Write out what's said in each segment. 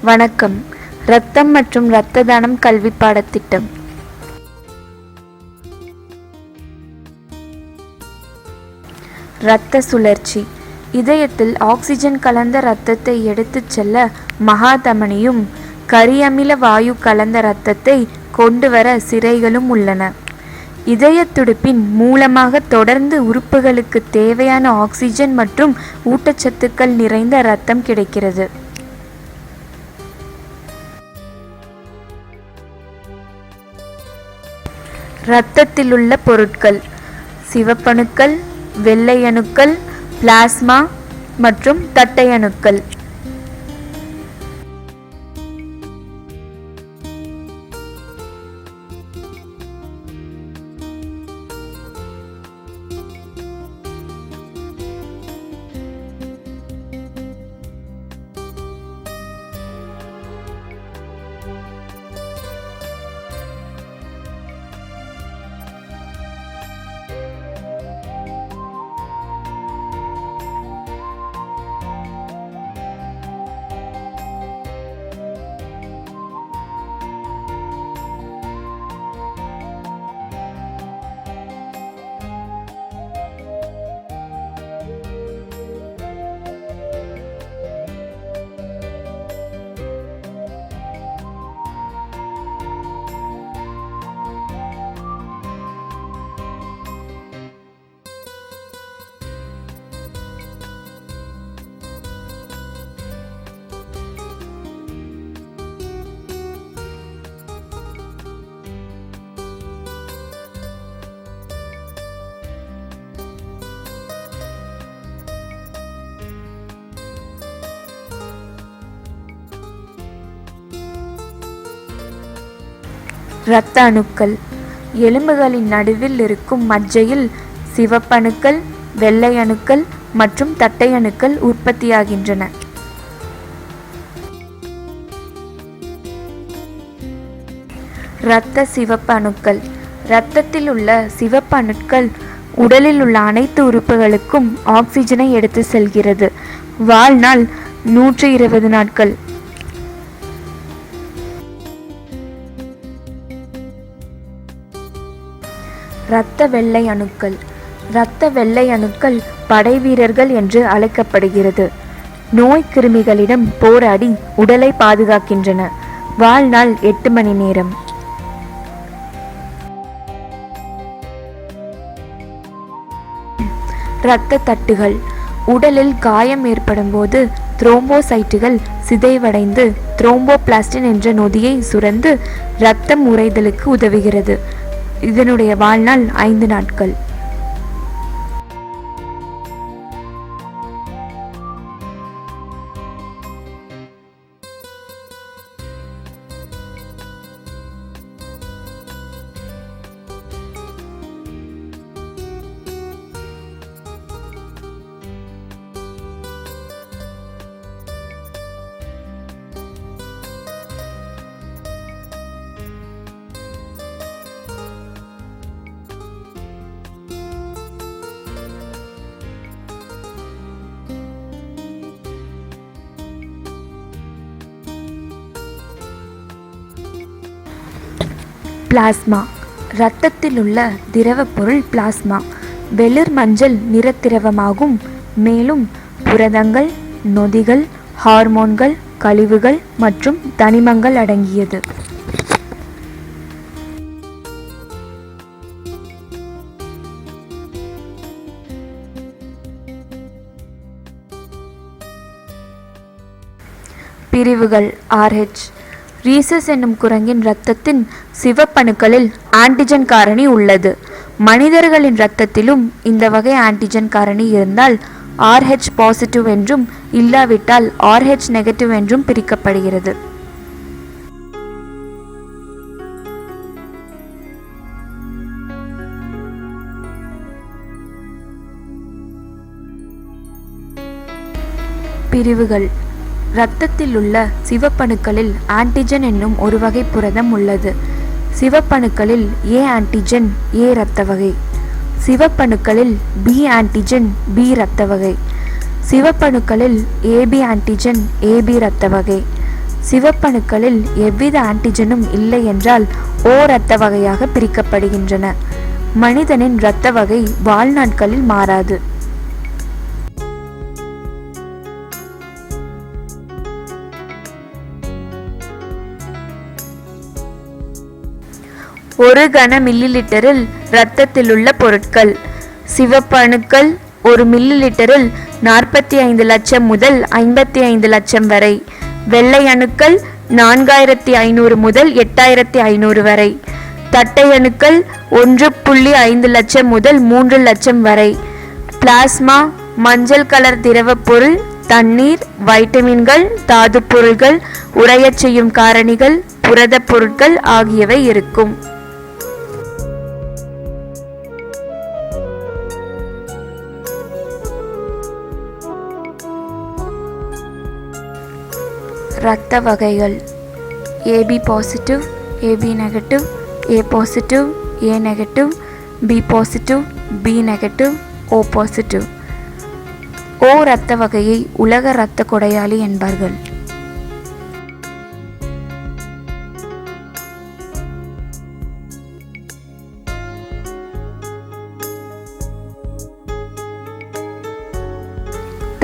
வணக்கம். இரத்தம் மற்றும் இரத்த தானம் கல்வி பாடத்திட்டம். இரத்த சுழற்சி. இதயத்தில் ஆக்சிஜன் கலந்த இரத்தத்தை எடுத்துச் செல்ல மகாதமனியும் கரியமில வாயு கலந்த இரத்தத்தை கொண்டு வர சிரைகளும் உள்ளன. இதய துடிப்பின் மூலமாக தொடர்ந்து உறுப்புகளுக்கு தேவையான ஆக்சிஜன் மற்றும் ஊட்டச்சத்துக்கள் நிறைந்த இரத்தம் கிடைக்கிறது. இரத்தத்திலுள்ள பொருட்கள்: சிவப்பணுக்கள், வெள்ளை அணுக்கள், பிளாஸ்மா மற்றும் தட்டை அணுக்கள். இரத்த அணுக்கள். எலும்புகளின் நடுவில் இருக்கும் மஜ்ஜையில் சிவப்பணுக்கள், வெள்ளை அணுக்கள் மற்றும் தட்டை அணுக்கள் உற்பத்தியாகின்றன. இரத்த சிவப்பு அணுக்கள். இரத்தத்தில் உள்ள சிவப்பு அணுக்கள் உடலில் உள்ள அனைத்து உறுப்புகளுக்கும் ஆக்சிஜனை எடுத்து செல்கிறது. வாழ்நாள் 120 நாட்கள். இரத்த வெள்ளை அணுக்கள். இரத்த வெள்ளை அணுக்கள் படை வீரர்கள் என்று அழைக்கப்படுகிறது. நோய் கிருமிகளிடம் போராடி உடலை பாதுகாக்கின்றன. வாழ்நாள் 8 மணி நேரம். இரத்த தட்டுகள். உடலில் காயம் ஏற்படும் போது த்ரோம்போசைட்டுகள் சிதைவடைந்து த்ரோம்போபிளாஸ்டின் என்ற நொதியை சுரந்து இரத்தம் உறைதலுக்கு உதவுகிறது. இதனுடைய வாழ்நாள் 5 நாட்கள். பிளாஸ்மா. இரத்தத்தில் உள்ள திரவ பொருள் பிளாஸ்மா வெளிர் மஞ்சள் நிறத்திரவமாகும். மேலும் புரதங்கள், நொதிகள், ஹார்மோன்கள், கழிவுகள் மற்றும் தனிமங்கள் அடங்கியது. பிரிவுகள். RH. ரீசஸ் என்னும் குரங்கின் இரத்தத்தின் சிவப்பணுக்களில் ஆன்டிஜன் காரணி உள்ளது. மனிதர்களின் இரத்தத்திலும் இந்த வகை ஆன்டிஜன் காரணி இருந்தால் RH பாசிட்டிவ் என்றும் இல்லாவிட்டால் RH நெகட்டிவ் என்றும் பிரிக்கப்படுகிறது. பிரிவுகள். இரத்தத்தில் உள்ள சிவப்பணுக்களில் ஆன்டிஜன் என்னும் ஒரு வகை புரதம் உள்ளது. சிவப்பணுக்களில் ஏ ஆன்டிஜன் ஏ இரத்த வகை, சிவப்பணுக்களில் பி ஆன்டிஜன் பி இரத்த வகை, சிவப்பணுக்களில் ஏபி ஆன்டிஜன் ஏபி இரத்த வகை, சிவப்பணுக்களில் எவ்வித ஆன்டிஜனும் இல்லை என்றால் ஓ இரத்த வகையாக பிரிக்கப்படுகின்றன. மனிதனின் இரத்த வகை வாழ்நாட்களில் மாறாது. ஒரு கன மில்லிலிட்டரில் இரத்தத்தில் உள்ள பொருட்கள். சிவப்பு அணுக்கள் 1 மில்லிலிட்டரில் 45 லட்சம் முதல் 55 லட்சம் வரை. வெள்ளை அணுக்கள் 4500 முதல் 8500 வரை. தட்டை அணுக்கள் 1.5 லட்சம் முதல் 3 லட்சம் வரை. பிளாஸ்மா, மஞ்சள் கலர் திரவ பொருள், தண்ணீர், வைட்டமின்கள், தாது பொருள்கள், உறையச் செய்யும் காரணிகள், புரத பொருட்கள் ஆகியவை இருக்கும். இரத்த வகைகள்: AB positive, AB negative, A positive, A negative, B positive, B negative, O positive. O இரத்த வகையை உலக இரத்த கொடையாளி என்பார்கள்.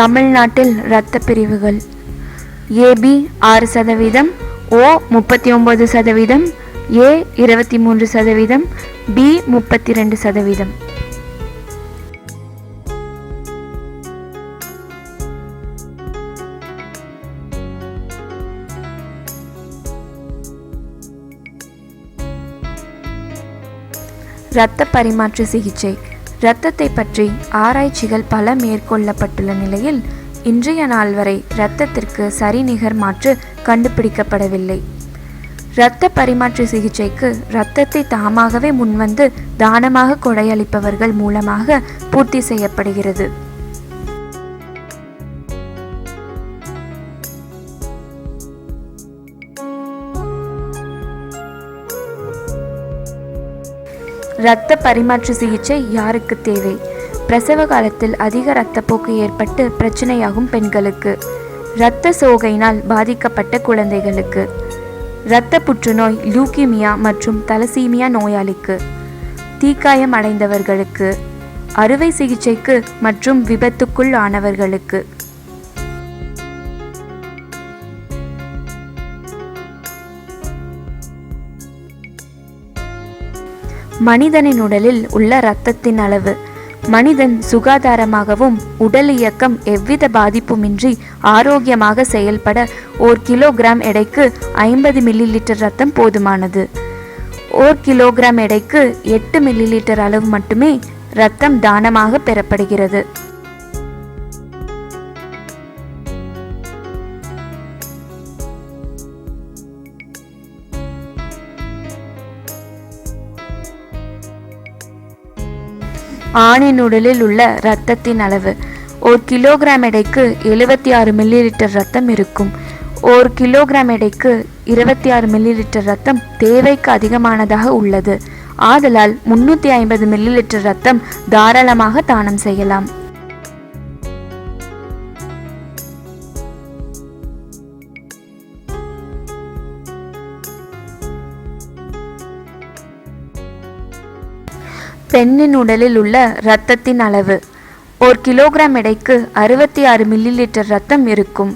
தமிழ்நாட்டில் இரத்த பிரிவுகள்: ஏபி 6%, ஓ 39%, ஏ 23%, பி 32%. இரத்த பரிமாற்ற சிகிச்சை. இரத்தத்தை பற்றி ஆராய்ச்சிகள் பல மேற்கொள்ளப்பட்டுள்ள நிலையில் இன்றைய நாள் வரை இரத்தத்திற்கு சரிநிகர் மாற்று கண்டுபிடிக்கப்படவில்லை. இரத்த பரிமாற்ற சிகிச்சைக்கு இரத்தத்தை தாமாகவே முன்வந்து தானமாக கொடையளிப்பவர்கள் மூலமாக பூர்த்தி செய்யப்படுகிறது. இரத்த பரிமாற்ற சிகிச்சை யாருக்கு தேவை? பிரசவ காலத்தில் அதிக இரத்தப்போக்கு ஏற்பட்டு பிரச்சனையாகும் பெண்களுக்கு, இரத்த சோகையினால் பாதிக்கப்பட்ட குழந்தைகளுக்கு, இரத்த புற்றுநோய், லியூக்கிமியா மற்றும் தலசீமியா நோயாளிக்கு, தீக்காயம் அடைந்தவர்களுக்கு, அறுவை சிகிச்சைக்கு மற்றும் விபத்துக்குள் ஆனவர்களுக்கு. மனிதனின் உடலில் உள்ள இரத்தத்தின் அளவு. மனிதன் சுகாதாரமாகவும் உடல் இயக்கம் எவ்வித பாதிப்புமின்றி ஆரோக்கியமாக செயல்பட 1 கிலோகிராம் எடைக்கு 50 மில்லிலிட்டர் இரத்தம் போதுமானது. 1 கிலோகிராம் எடைக்கு 8 மில்லிலிட்டர் அளவு மட்டுமே இரத்தம் தானமாக பெறப்படுகிறது. ஆணின் உடலில் உள்ள இரத்தத்தின் அளவு. 1 கிலோகிராம் எடைக்கு 76 மில்லிலிட்டர் இரத்தம் இருக்கும். 1 கிலோகிராம் எடைக்கு 26 மில்லிலிட்டர் இரத்தம் தேவைக்கு அதிகமானதாக உள்ளது. ஆதலால் 350 மில்லிலிட்டர் இரத்தம் தாராளமாக தானம் செய்யலாம். பெண்ணின் உடலில் உள்ள இரத்தத்தின் அளவு. 1 கிலோகிராம் எடைக்கு 66 மில்லிலிட்டர் இரத்தம் இருக்கும்.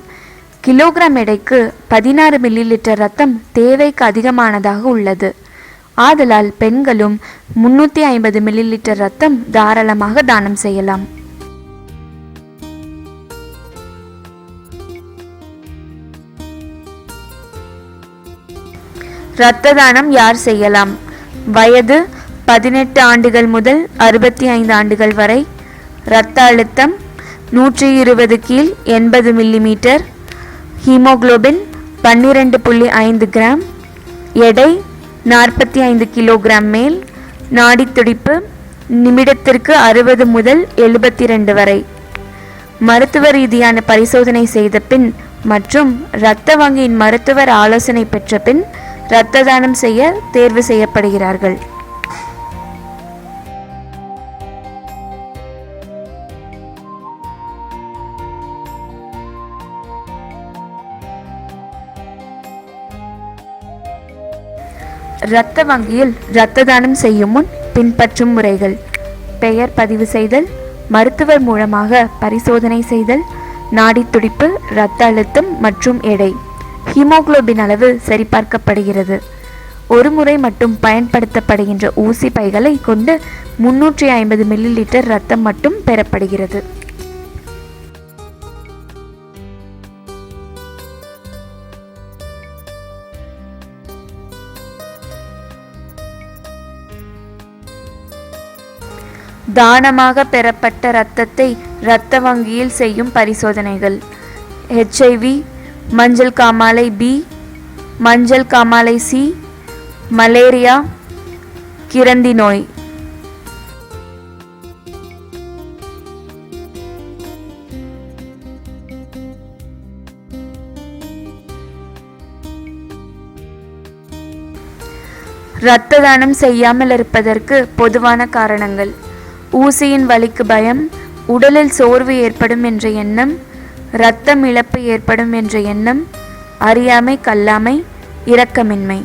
கிலோகிராம் எடைக்கு 16 மில்லிலிட்டர் இரத்தம் தேவைக்கு அதிகமானதாக உள்ளது. ஆதலால் பெண்களும் 350 மில்லிலிட்டர் இரத்தம் தாராளமாக தானம் செய்யலாம். இரத்த தானம் யார் செய்யலாம்? வயது 18 ஆண்டுகள் முதல் 65 ஆண்டுகள் வரை. இரத்த அழுத்தம் 120 கீழ் 80 மில்லிமீட்டர். Haemoglobin 12.5 gram. எடை 45 கிலோகிராம் மேல். நாடி துடிப்பு நிமிடத்திற்கு 60 முதல் 72 வரை. மருத்துவ ரீதியான பரிசோதனை செய்த பின் மற்றும் இரத்த வங்கியின் மருத்துவர் ஆலோசனை பெற்ற பின் இரத்த தானம் செய்ய தேர்வு செய்யப்படுகிறார்கள். இரத்த வங்கியில் இரத்த தானம் செய்யும் முன் பின்பற்றும் முறைகள்: பெயர் பதிவு செய்தல், மருத்துவர் மூலமாக பரிசோதனை செய்தல், நாடி துடிப்பு, இரத்த அழுத்தம் மற்றும் எடை, ஹீமோகுளோபின் அளவு சரிபார்க்கப்படுகிறது. ஒரு முறை மட்டும் பயன்படுத்தப்படுகின்ற ஊசி பைகளை கொண்டு 350 மில்லிலிட்டர் இரத்தம் மட்டும் பெறப்படுகிறது. தானமாக பெறப்பட்ட இரத்தத்தை இரத்த வங்கியில் செய்யும் பரிசோதனைகள்: HIV, மஞ்சள் காமாலை B, மஞ்சள் காமாலை C, மலேரியா, கிரந்தி நோய். இரத்த தானம் செய்யாமல் இருப்பதற்கு பொதுவான காரணங்கள்: ஊசியின் வலிக்கு பயம், உடலில் சோர்வு ஏற்படும் என்ற எண்ணம், இரத்தம் இழப்பு ஏற்படும் என்ற எண்ணம், அறியாமை, கல்லாமை, இரக்கமின்மை.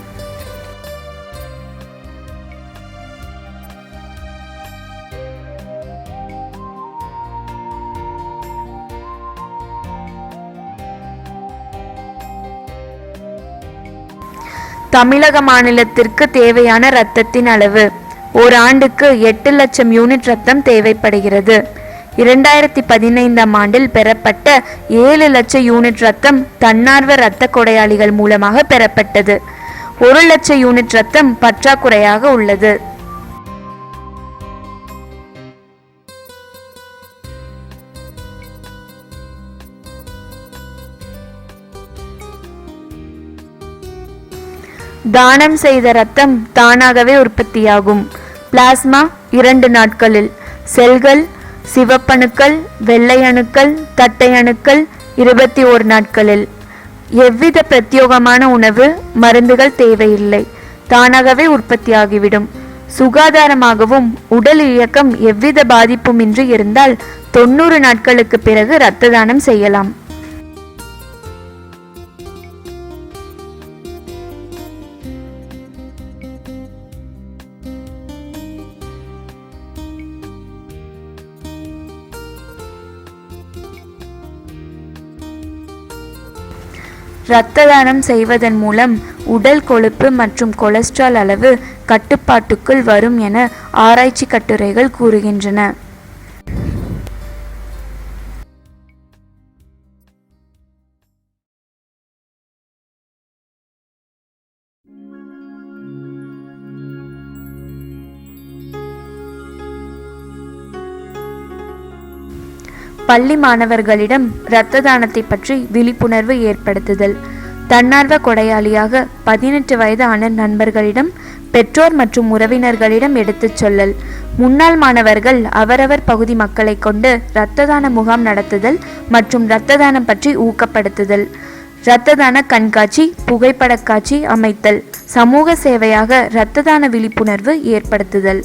தமிழக மாநிலத்திற்கு தேவையான இரத்தத்தின் அளவு: ஓராண்டுக்கு 8 லட்சம் யூனிட் இரத்தம் தேவைப்படுகிறது. 2015ஆம் ஆண்டில் பெறப்பட்ட 7 லட்சம் யூனிட் இரத்தம் தன்னார்வ இரத்த கொடையாளிகள் மூலமாக பெறப்பட்டது. 1 லட்சம் யூனிட் இரத்தம் பற்றாக்குறையாக உள்ளது. தானம் செய்த இரத்தம் தானாகவே உற்பத்தியாகும். பிளாஸ்மா 2 நாட்களில், செல்கள், சிவப்பணுக்கள், வெள்ளை அணுக்கள், தட்டை அணுக்கள் 21 நாட்களில். எவ்வித பிரத்யோகமான உணவு, மருந்துகள் தேவையில்லை, தானாகவே உற்பத்தியாகிவிடும். சுகாதாரமாகவும் உடல் இயக்கம் எவ்வித பாதிப்புமின்றி இருந்தால் 90 நாட்களுக்கு பிறகு இரத்த தானம் செய்யலாம். இரத்த தானம் செய்வதன் மூலம் உடல் கொழுப்பு மற்றும் கொலஸ்ட்ரால் அளவு கட்டுப்பாட்டுக்குள் வரும் என ஆராய்ச்சி கட்டுரைகள் கூறுகின்றன. பள்ளி மாணவர்களிடம் இரத்த தானத்தை பற்றி விழிப்புணர்வு ஏற்படுத்துதல். தன்னார்வ கொடையாளியாக 18 வயது ஆன நண்பர்களிடம், பெற்றோர் மற்றும் உறவினர்களிடம் எடுத்துச் சொல்லல். முன்னாள் மாணவர்கள் அவரவர் பகுதி மக்களை கொண்டு இரத்த தான முகாம் நடத்துதல் மற்றும் இரத்த தானம் பற்றி ஊக்கப்படுத்துதல். இரத்த தான கண்காட்சி, புகைப்பட காட்சி அமைத்தல். சமூக சேவையாக இரத்த தான விழிப்புணர்வு ஏற்படுத்துதல்.